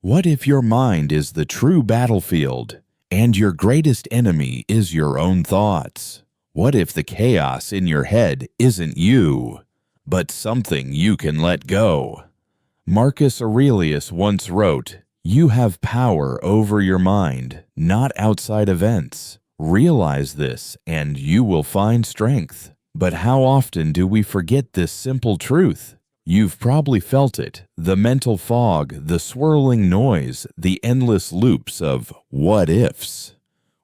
What if your mind is the true battlefield, and your greatest enemy is your own thoughts? What if the chaos in your head isn't you, but something you can let go? Marcus Aurelius once wrote, "You have power over your mind, not outside events. Realize this, and you will find strength." But how often do we forget this simple truth? You've probably felt it, the mental fog, the swirling noise, the endless loops of what ifs.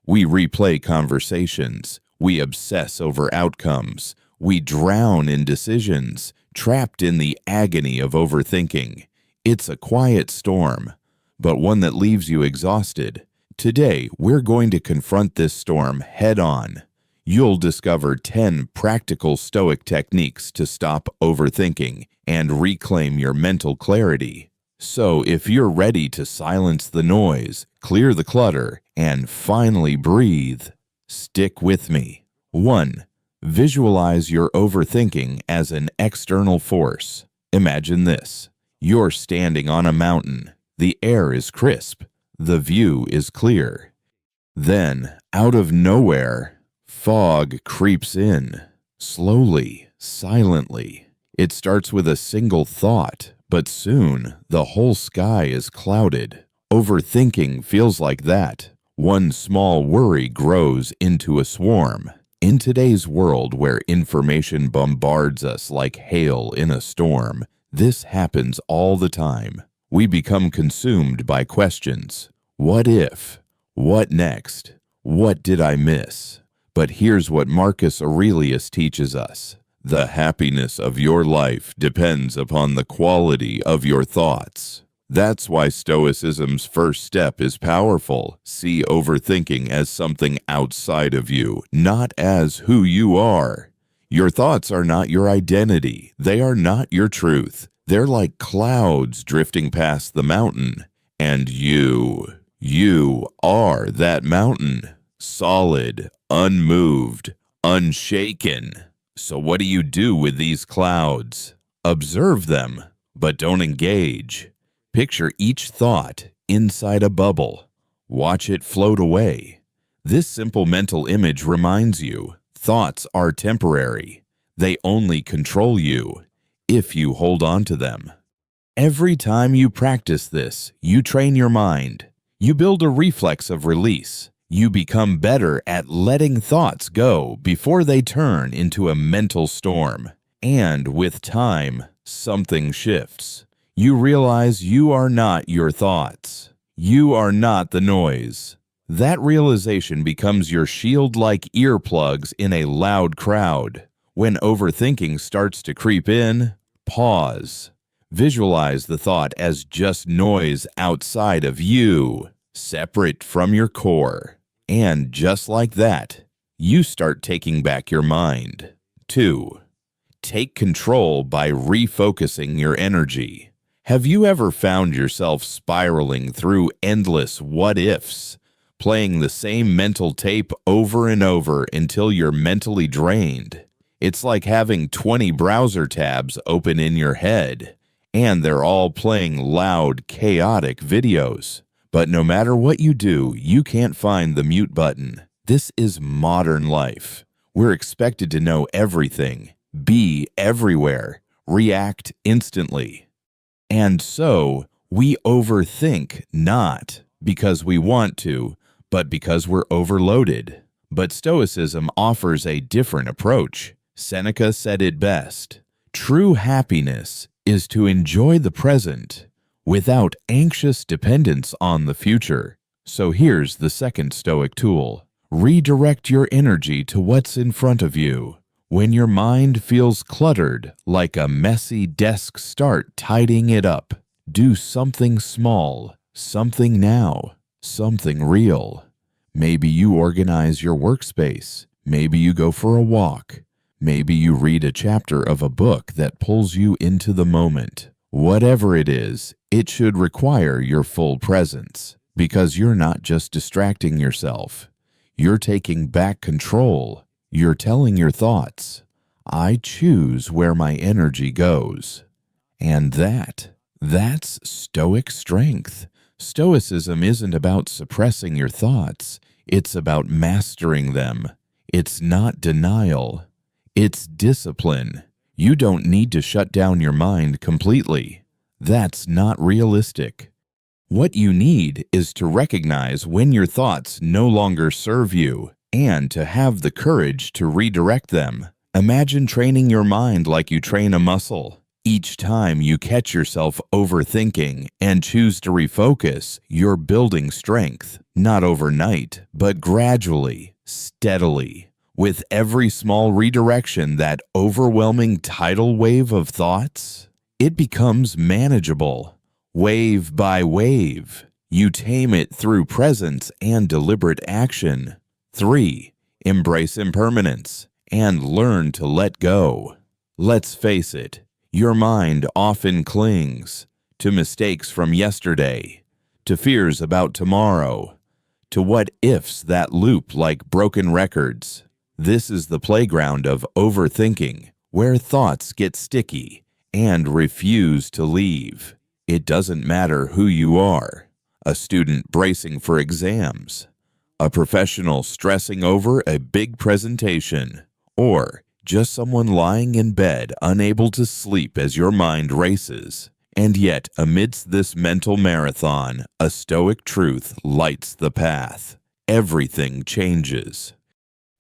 We replay conversations, we obsess over outcomes, we drown in decisions, trapped in the agony of overthinking. It's a quiet storm, but one that leaves you exhausted. Today, we're going to confront this storm head on. You'll discover 10 practical Stoic techniques to stop overthinking and reclaim your mental clarity. So if you're ready to silence the noise, clear the clutter, and finally breathe, stick with me. 1. Visualize your overthinking as an external force. Imagine this. You're standing on a mountain. The air is crisp. The view is clear. Then, out of nowhere, fog creeps in. Slowly, silently. It starts with a single thought, but soon the whole sky is clouded. Overthinking feels like that. One small worry grows into a swarm. In today's world where information bombards us like hail in a storm, this happens all the time. We become consumed by questions. What if? What next? What did I miss? But here's what Marcus Aurelius teaches us. The happiness of your life depends upon the quality of your thoughts. That's why Stoicism's first step is powerful. See overthinking as something outside of you, not as who you are. Your thoughts are not your identity. They are not your truth. They're like clouds drifting past the mountain. And you are that mountain. Solid, unmoved, unshaken. So what do you do with these clouds? Observe them, but don't engage. Picture each thought inside a bubble. Watch it float away. This simple mental image reminds you, thoughts are temporary. They only control you if you hold on to them. Every time you practice this, you train your mind. You build a reflex of release. You become better at letting thoughts go before they turn into a mental storm. And with time, something shifts. You realize you are not your thoughts. You are not the noise. That realization becomes your shield like earplugs in a loud crowd. When overthinking starts to creep in, pause. Visualize the thought as just noise outside of you, separate from your core. And just like that, you start taking back your mind. 2. Take control by refocusing your energy. Have you ever found yourself spiraling through endless what-ifs, playing the same mental tape over and over until you're mentally drained? It's like having 20 browser tabs open in your head, and they're all playing loud, chaotic videos. But no matter what you do, you can't find the mute button. This is modern life. We're expected to know everything, be everywhere, react instantly. And so, we overthink not because we want to, but because we're overloaded. But Stoicism offers a different approach. Seneca said it best. True happiness is to enjoy the present without anxious dependence on the future. So here's the second Stoic tool. Redirect your energy to what's in front of you. When your mind feels cluttered, like a messy desk, start tidying it up. Do something small, something now, something real. Maybe you organize your workspace. Maybe you go for a walk. Maybe you read a chapter of a book that pulls you into the moment. Whatever it is, it should require your full presence, because you're not just distracting yourself. You're taking back control. You're telling your thoughts, I choose where my energy goes. And that's Stoic strength. Stoicism isn't about suppressing your thoughts. It's about mastering them. It's not denial. It's discipline. You don't need to shut down your mind completely. That's not realistic. What you need is to recognize when your thoughts no longer serve you and to have the courage to redirect them. Imagine training your mind like you train a muscle. Each time you catch yourself overthinking and choose to refocus, you're building strength, not overnight, but gradually, steadily. With every small redirection, that overwhelming tidal wave of thoughts, it becomes manageable. Wave by wave, you tame it through presence and deliberate action. 3. Embrace impermanence and learn to let go. Let's face it, your mind often clings to mistakes from yesterday, to fears about tomorrow, to what-ifs that loop like broken records. This is the playground of overthinking, where thoughts get sticky and refuse to leave. It doesn't matter who you are, a student bracing for exams, a professional stressing over a big presentation, or just someone lying in bed unable to sleep as your mind races. And yet, amidst this mental marathon, a Stoic truth lights the path. Everything changes.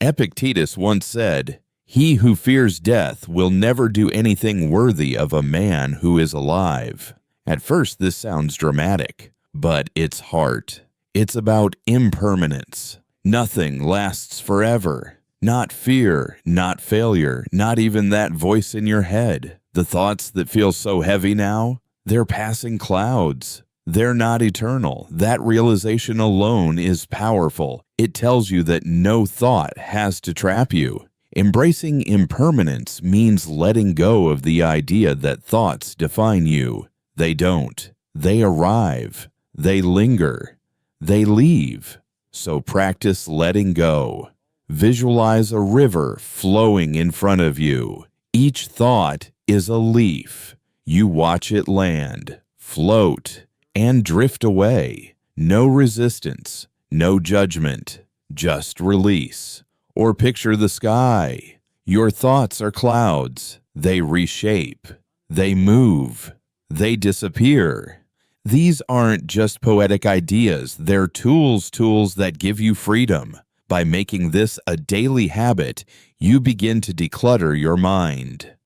Epictetus once said, "He who fears death will never do anything worthy of a man who is alive." At first, this sounds dramatic, but it's heart. It's about impermanence. Nothing lasts forever. Not fear, not failure, not even that voice in your head. The thoughts that feel so heavy now, they're passing clouds. They're not eternal. That realization alone is powerful. It tells you that no thought has to trap you. Embracing impermanence means letting go of the idea that thoughts define you. They don't. They arrive. They linger. They leave. So practice letting go. Visualize a river flowing in front of you. Each thought is a leaf. You watch it land, float, and drift away. No resistance, no judgment, just release. Or picture the sky. Your thoughts are clouds. They reshape. They move. They disappear. These aren't just poetic ideas. They're tools that give you freedom. By making this a daily habit, you begin to declutter your mind.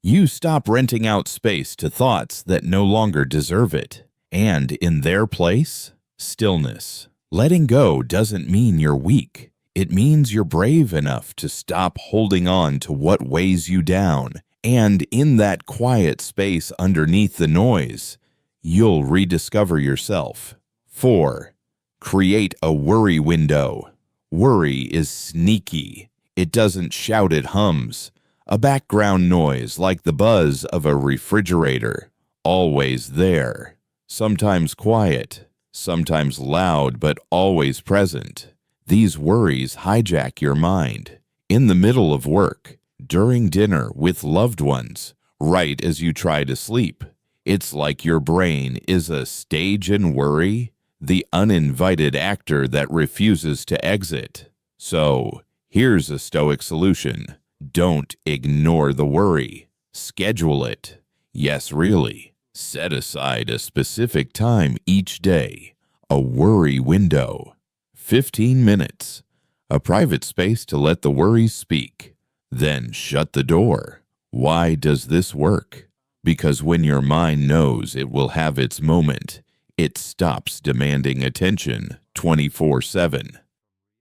You stop renting out space to thoughts that no longer deserve it. And in their place, stillness. Letting go doesn't mean you're weak. It means you're brave enough to stop holding on to what weighs you down. And in that quiet space underneath the noise, you'll rediscover yourself. 4. Create a worry window. Worry is sneaky. It doesn't shout, it hums. A background noise like the buzz of a refrigerator. Always there. Sometimes quiet, sometimes loud, but always present. These worries hijack your mind. In the middle of work, during dinner, with loved ones, right as you try to sleep. It's like your brain is a stage in worry, the uninvited actor that refuses to exit. So, here's a Stoic solution. Don't ignore the worry. Schedule it. Yes, really. Set aside a specific time each day. A worry window. 15 minutes. A private space to let the worries speak. Then shut the door. Why does this work? Because when your mind knows it will have its moment, it stops demanding attention 24/7.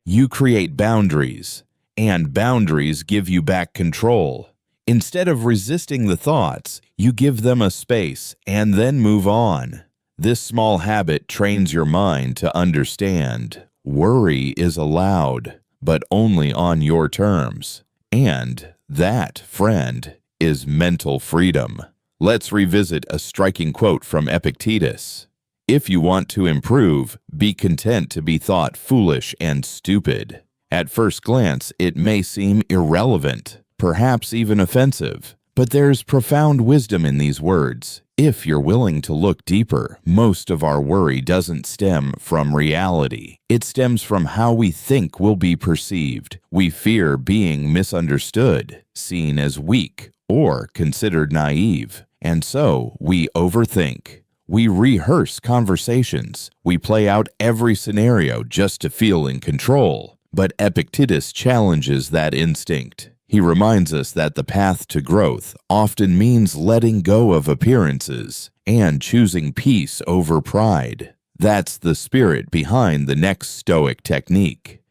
You create boundaries, and boundaries give you back control. Instead of resisting the thoughts, you give them a space and then move on. This small habit trains your mind to understand worry is allowed, but only on your terms. And that, friend, is mental freedom. Let's revisit a striking quote from Epictetus. If you want to improve, be content to be thought foolish and stupid. At first glance, it may seem irrelevant, perhaps even offensive, but there's profound wisdom in these words. If you're willing to look deeper, most of our worry doesn't stem from reality. It stems from how we think we'll be perceived. We fear being misunderstood, seen as weak, or considered naive. And so we overthink. We rehearse conversations. We play out every scenario just to feel in control. But Epictetus challenges that instinct. He reminds us that the path to growth often means letting go of appearances and choosing peace over pride. That's the spirit behind the next Stoic technique.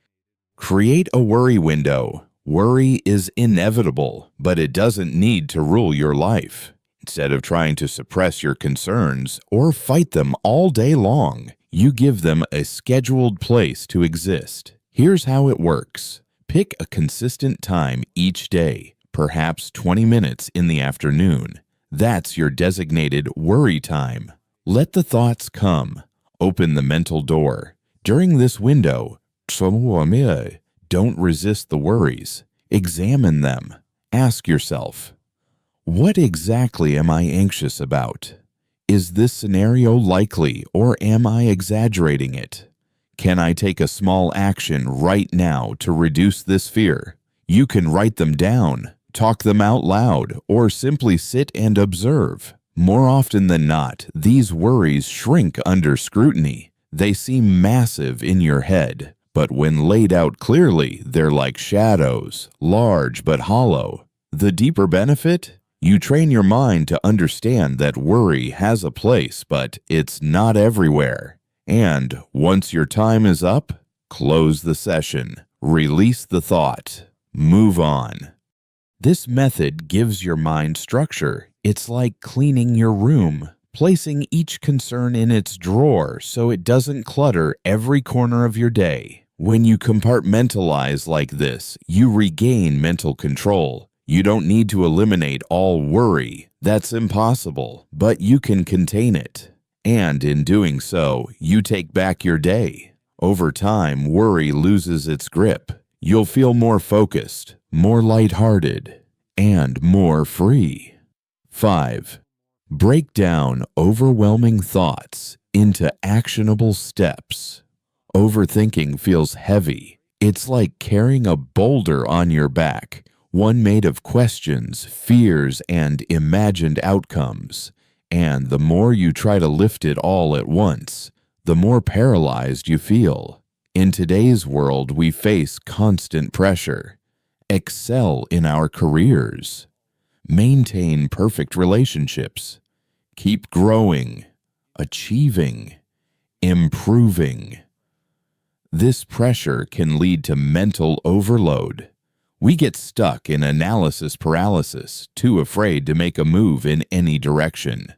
Create a worry window. Worry is inevitable, but it doesn't need to rule your life. Instead of trying to suppress your concerns or fight them all day long, you give them a scheduled place to exist. Here's how it works. Pick a consistent time each day, perhaps 20 minutes in the afternoon. That's your designated worry time. Let the thoughts come. Open the mental door. During this window, don't resist the worries. Examine them. Ask yourself, what exactly am I anxious about? Is this scenario likely, or am I exaggerating it? Can I take a small action right now to reduce this fear? You can write them down, talk them out loud, or simply sit and observe. More often than not, these worries shrink under scrutiny. They seem massive in your head, but when laid out clearly, they're like shadows, large but hollow. The deeper benefit? You train your mind to understand that worry has a place, but it's not everywhere. And once your time is up, close the session, release the thought, move on. This method gives your mind structure. It's like cleaning your room, placing each concern in its drawer so it doesn't clutter every corner of your day. When you compartmentalize like this, you regain mental control. You don't need to eliminate all worry. That's impossible, but you can contain it. And in doing so, you take back your day. Over time, worry loses its grip. You'll feel more focused, more lighthearted, and more free. 5. Break down overwhelming thoughts into actionable steps. Overthinking feels heavy. It's like carrying a boulder on your back, one made of questions, fears, and imagined outcomes. And the more you try to lift it all at once, the more paralyzed you feel. In today's world, we face constant pressure. Excel in our careers. Maintain perfect relationships. Keep growing, achieving, improving. This pressure can lead to mental overload. We get stuck in analysis paralysis, too afraid to make a move in any direction.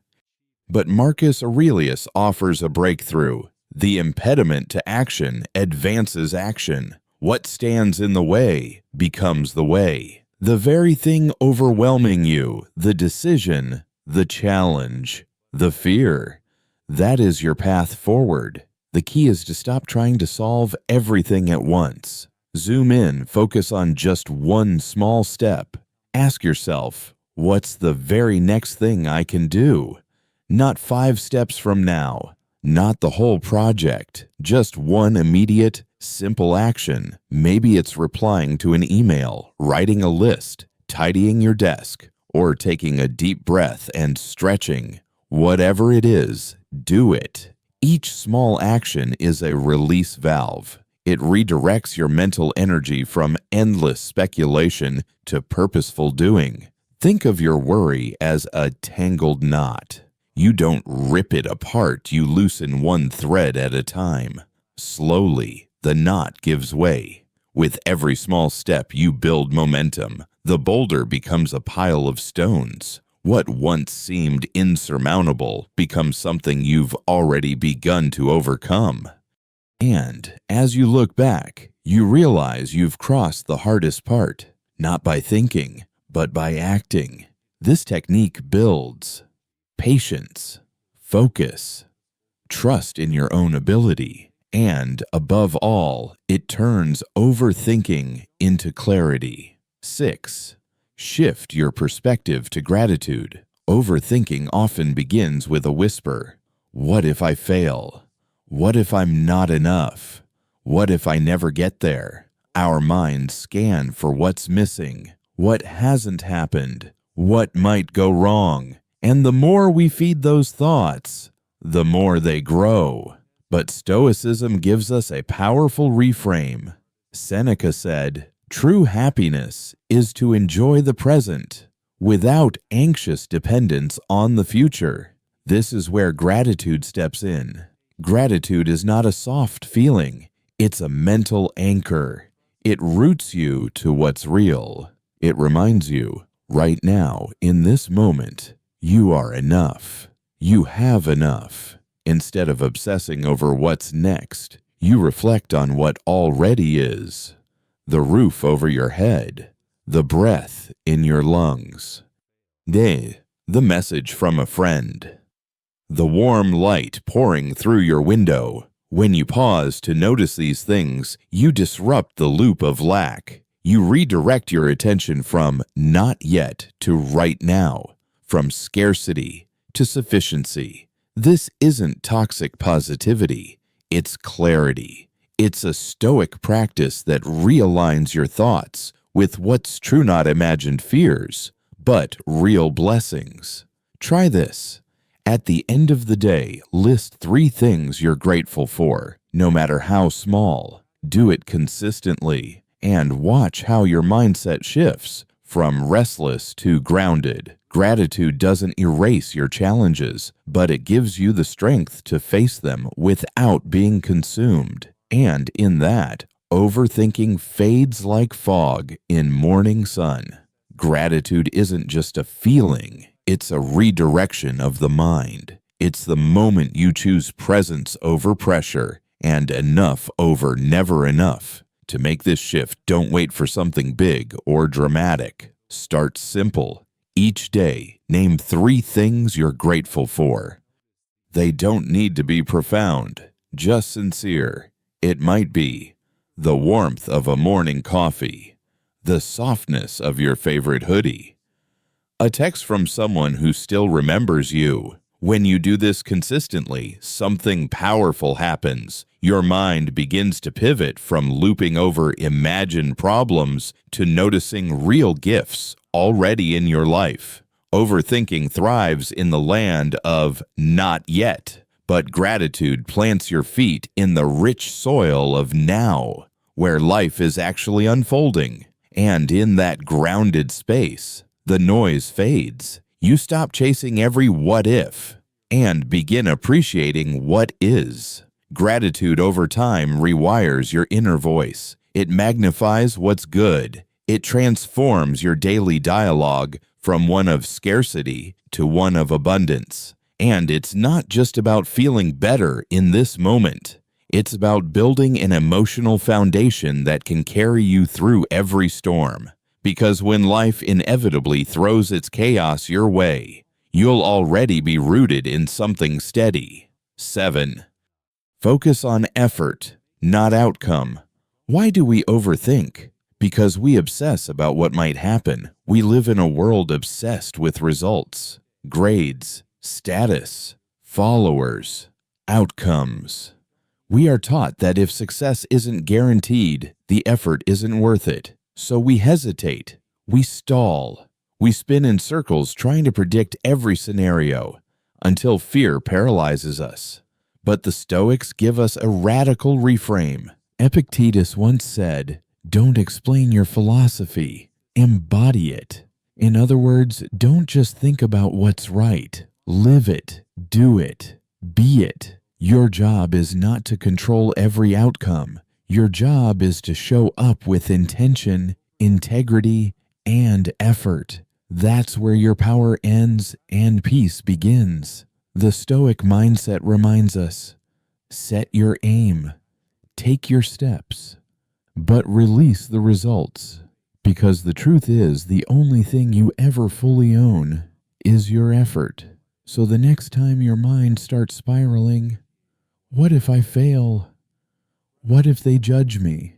But Marcus Aurelius offers a breakthrough. The impediment to action advances action. What stands in the way becomes the way. The very thing overwhelming you, the decision, the challenge, the fear, that is your path forward. The key is to stop trying to solve everything at once. Zoom in, focus on just one small step. Ask yourself, what's the very next thing I can do? Not 5 steps from now, not the whole project, just one immediate, simple action. Maybe it's replying to an email, writing a list, tidying your desk, or taking a deep breath and stretching. Whatever it is, do it. Each small action is a release valve. It redirects your mental energy from endless speculation to purposeful doing. Think of your worry as a tangled knot. You don't rip it apart, you loosen one thread at a time. Slowly, the knot gives way. With every small step, you build momentum. The boulder becomes a pile of stones. What once seemed insurmountable becomes something you've already begun to overcome. And as you look back, you realize you've crossed the hardest part, not by thinking, but by acting. This technique builds patience, focus, trust in your own ability, and above all, it turns overthinking into clarity. 6. Shift your perspective to gratitude. Overthinking often begins with a whisper. What if I fail? What if I'm not enough? What if I never get there? Our minds scan for what's missing, what hasn't happened, what might go wrong. And the more we feed those thoughts, the more they grow. But Stoicism gives us a powerful reframe. Seneca said, "True happiness is to enjoy the present without anxious dependence on the future." This is where gratitude steps in. Gratitude is not a soft feeling, it's a mental anchor. It roots you to what's real. It reminds you, right now, in this moment, you are enough. You have enough. Instead of obsessing over what's next, you reflect on what already is. The roof over your head, the breath in your lungs. The message from a friend. The warm light pouring through your window. When you pause to notice these things, you disrupt the loop of lack. You redirect your attention from not yet to right now, from scarcity to sufficiency. This isn't toxic positivity, it's clarity. It's a Stoic practice that realigns your thoughts with what's true, not imagined fears, but real blessings. Try this. At the end of the day, list 3 things you're grateful for, no matter how small. Do it consistently, and watch how your mindset shifts from restless to grounded. Gratitude doesn't erase your challenges, but it gives you the strength to face them without being consumed. And in that, overthinking fades like fog in morning sun. Gratitude isn't just a feeling, it's a redirection of the mind. It's the moment you choose presence over pressure and enough over never enough. To make this shift, don't wait for something big or dramatic. Start simple. Each day, name 3 things you're grateful for. They don't need to be profound, just sincere. It might be the warmth of a morning coffee, the softness of your favorite hoodie, a text from someone who still remembers you. When you do this consistently, something powerful happens. Your mind begins to pivot from looping over imagined problems to noticing real gifts already in your life. Overthinking thrives in the land of not yet, but gratitude plants your feet in the rich soil of now, where life is actually unfolding. And in that grounded space, the noise fades. You stop chasing every what if and begin appreciating what is. Gratitude over time rewires your inner voice. It magnifies what's good. It transforms your daily dialogue from one of scarcity to one of abundance. And it's not just about feeling better in this moment. It's about building an emotional foundation that can carry you through every storm. Because when life inevitably throws its chaos your way, you'll already be rooted in something steady. 7. Focus on effort, not outcome. Why do we overthink? Because we obsess about what might happen. We live in a world obsessed with results, grades, status, followers, outcomes. We are taught that if success isn't guaranteed, the effort isn't worth it. So we hesitate, we stall, we spin in circles trying to predict every scenario until fear paralyzes us. But the Stoics give us a radical reframe. Epictetus once said, "Don't explain your philosophy, embody it." In other words, don't just think about what's right. Live it, do it, be it. Your job is not to control every outcome. Your job is to show up with intention, integrity, and effort. That's where your power ends and peace begins. The Stoic mindset reminds us, set your aim, take your steps, but release the results. Because the truth is, the only thing you ever fully own is your effort. So the next time your mind starts spiraling, what if I fail? What if they judge me?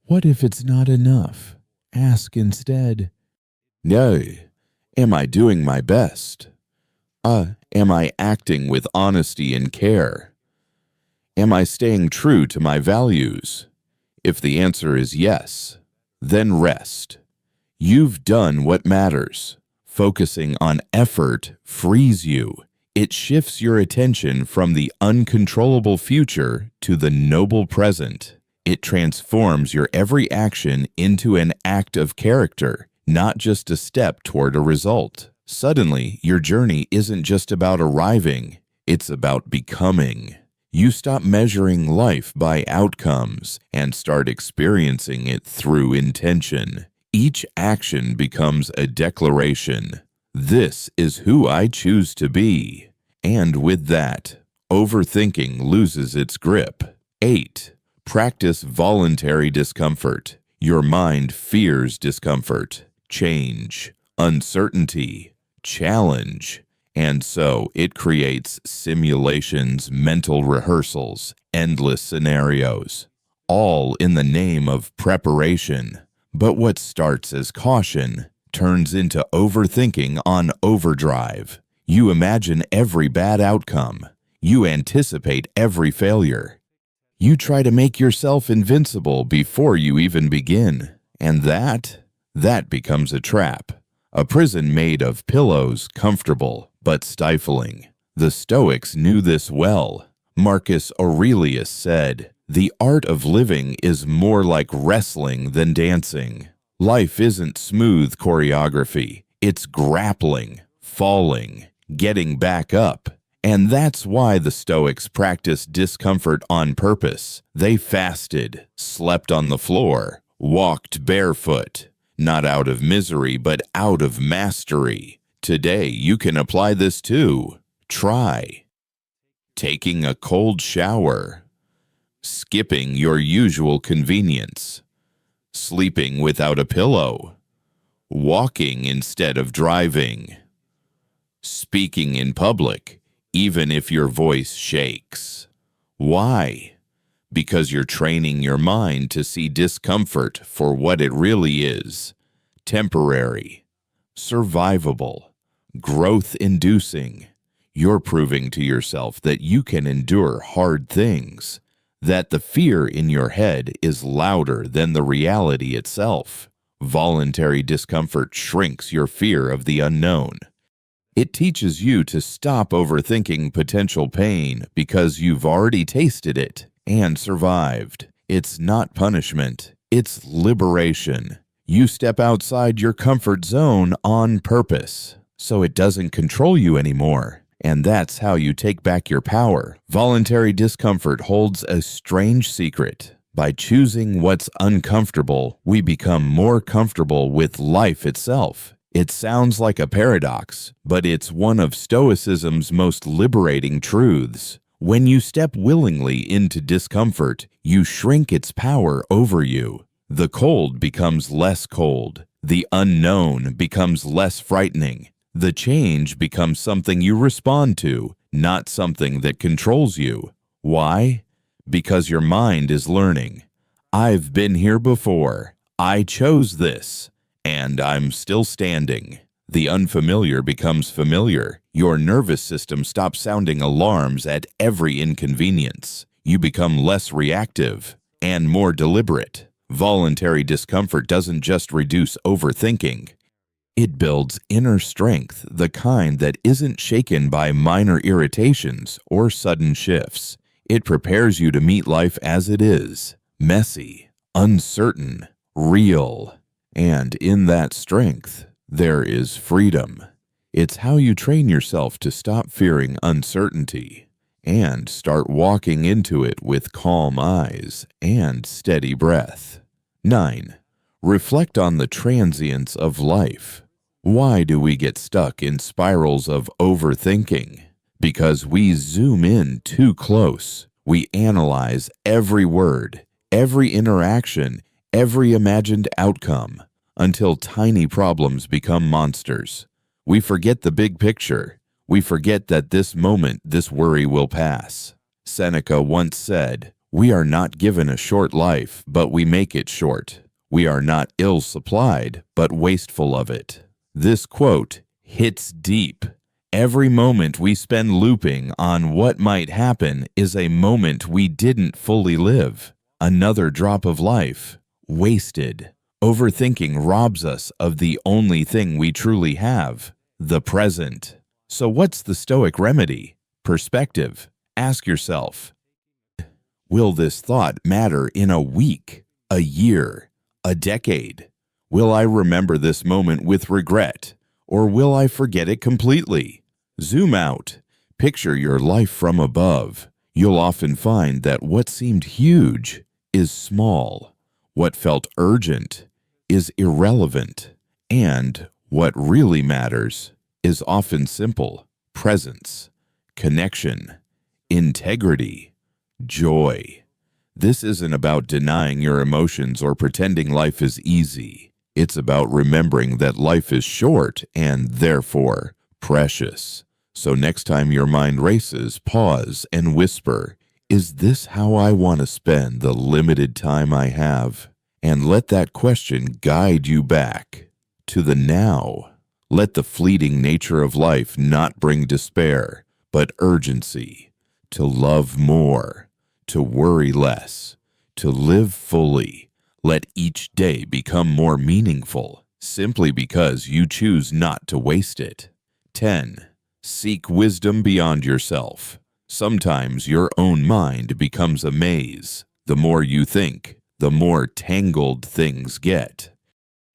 What if it's not enough? Ask instead, no, am I doing my best? Am I acting with honesty and care? Am I staying true to my values? If the answer is yes, then rest. You've done what matters. Focusing on effort frees you. It shifts your attention from the uncontrollable future to the noble present. It transforms your every action into an act of character, not just a step toward a result. Suddenly, your journey isn't just about arriving, it's about becoming. You stop measuring life by outcomes and start experiencing it through intention. Each action becomes a declaration. This is who I choose to be. And with that, overthinking loses its grip. 8. Practice voluntary discomfort. Your mind fears discomfort, change, uncertainty, challenge, and so it creates simulations, mental rehearsals, endless scenarios, all in the name of preparation. But what starts as caution turns into overthinking on overdrive. You imagine every bad outcome. You anticipate every failure. You try to make yourself invincible before you even begin. And that becomes a trap. A prison made of pillows, comfortable but stifling. The Stoics knew this well. Marcus Aurelius said, "The art of living is more like wrestling than dancing." Life isn't smooth choreography. It's grappling, falling, getting back up. And that's why the Stoics practiced discomfort on purpose. They fasted, slept on the floor, walked barefoot, not out of misery, but out of mastery. Today, you can apply this too. Try taking a cold shower, skipping your usual convenience, sleeping without a pillow, walking instead of driving, speaking in public, even if your voice shakes. Why? Because you're training your mind to see discomfort for what it really is: temporary, survivable, growth-inducing. You're proving to yourself that you can endure hard things, that the fear in your head is louder than the reality itself. Voluntary discomfort shrinks your fear of the unknown. It teaches you to stop overthinking potential pain because you've already tasted it and survived. It's not punishment, it's liberation. You step outside your comfort zone on purpose, so it doesn't control you anymore. And that's how you take back your power. Voluntary discomfort holds a strange secret. By choosing what's uncomfortable, we become more comfortable with life itself. It sounds like a paradox, but it's one of Stoicism's most liberating truths. When you step willingly into discomfort, you shrink its power over you. The cold becomes less cold. The unknown becomes less frightening. The change becomes something you respond to, not something that controls you. Why? Because your mind is learning. I've been here before. I chose this. And I'm still standing. The unfamiliar becomes familiar. Your nervous system stops sounding alarms at every inconvenience. You become less reactive and more deliberate. Voluntary discomfort doesn't just reduce overthinking. It builds inner strength, the kind that isn't shaken by minor irritations or sudden shifts. It prepares you to meet life as it is, messy, uncertain, real. And in that strength, there is freedom. It's how you train yourself to stop fearing uncertainty and start walking into it with calm eyes and steady breath. 9. Reflect on the transience of life. Why do we get stuck in spirals of overthinking? Because we zoom in too close. We analyze every word, every interaction, every imagined outcome, until tiny problems become monsters. We forget the big picture. We forget that this moment, this worry will pass. Seneca once said, "We are not given a short life, but we make it short. We are not ill-supplied, but wasteful of it." This quote hits deep, Every moment we spend looping on what might happen is a moment we didn't fully live. Another drop of life, wasted. Overthinking robs us of the only thing we truly have, the present. So what's the Stoic remedy? Perspective. Ask yourself, will this thought matter in a week, a year, a decade? Will I remember this moment with regret, or will I forget it completely? Zoom out. Picture your life from above. You'll often find that what seemed huge is small. What felt urgent is irrelevant. And what really matters is often simple: presence, connection, integrity, joy. This isn't about denying your emotions or pretending life is easy. It's about remembering that life is short and therefore precious. So next time your mind races, pause and whisper, is this how I want to spend the limited time I have? And let that question guide you back to the now. Let the fleeting nature of life not bring despair, but urgency. To love more, to worry less, to live fully. Let each day become more meaningful, simply because you choose not to waste it. 10. Seek wisdom beyond yourself. Sometimes your own mind becomes a maze. The more you think, the more tangled things get.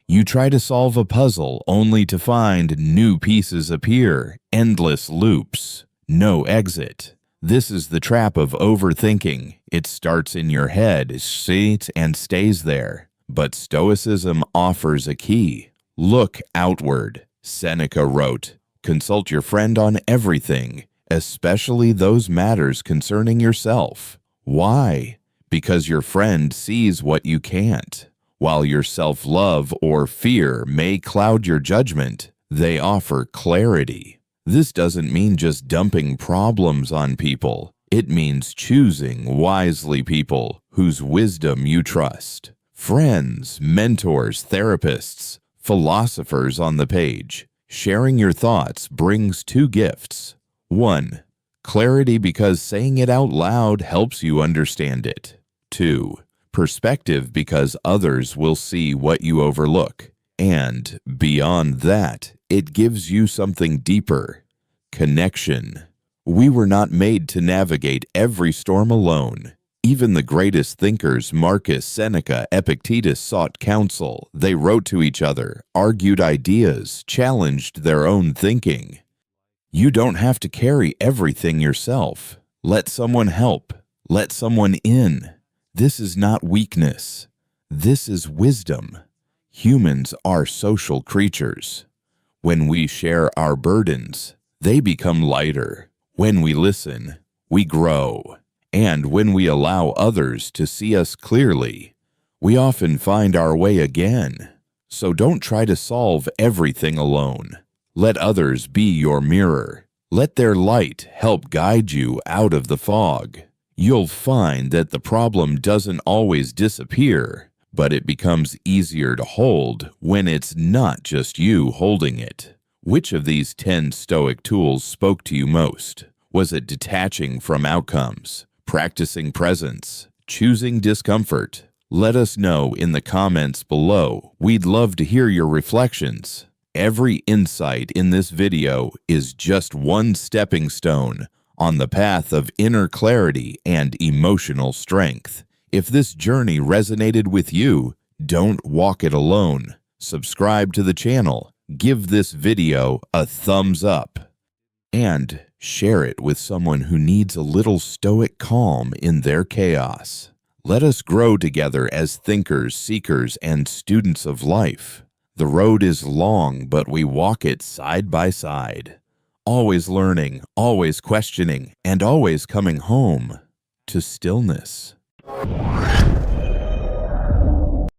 You try to solve a puzzle only to find new pieces appear, endless loops, no exit. This is the trap of overthinking. It starts in your head, sits and stays there. But Stoicism offers a key. Look outward. Seneca wrote, consult your friend on everything, especially those matters concerning yourself. Why? Because your friend sees what you can't. While your self-love or fear may cloud your judgment, they offer clarity. This doesn't mean just dumping problems on people. It means choosing wisely people whose wisdom you trust. Friends, mentors, therapists, philosophers on the page. Sharing your thoughts brings two gifts. 1. Clarity because saying it out loud helps you understand it. 2. Perspective because others will see what you overlook. And beyond that, it gives you something deeper: connection. We were not made to navigate every storm alone. Even the greatest thinkers, Marcus, Seneca, Epictetus, sought counsel. They wrote to each other, argued ideas, challenged their own thinking. You don't have to carry everything yourself. Let someone help. Let someone in. This is not weakness. This is wisdom. Humans are social creatures. When we share our burdens, they become lighter. When we listen, we grow. And when we allow others to see us clearly, we often find our way again. So don't try to solve everything alone. Let others be your mirror. Let their light help guide you out of the fog. You'll find that the problem doesn't always disappear, but it becomes easier to hold when it's not just you holding it. Which of these 10 Stoic tools spoke to you most? Was it detaching from outcomes, practicing presence, choosing discomfort? Let us know in the comments below. We'd love to hear your reflections. Every insight in this video is just one stepping stone on the path of inner clarity and emotional strength. If this journey resonated with you, don't walk it alone. Subscribe to the channel, give this video a thumbs up, and share it with someone who needs a little stoic calm in their chaos. Let us grow together as thinkers, seekers, and students of life. The road is long, but we walk it side by side. Always learning, always questioning, and always coming home to stillness.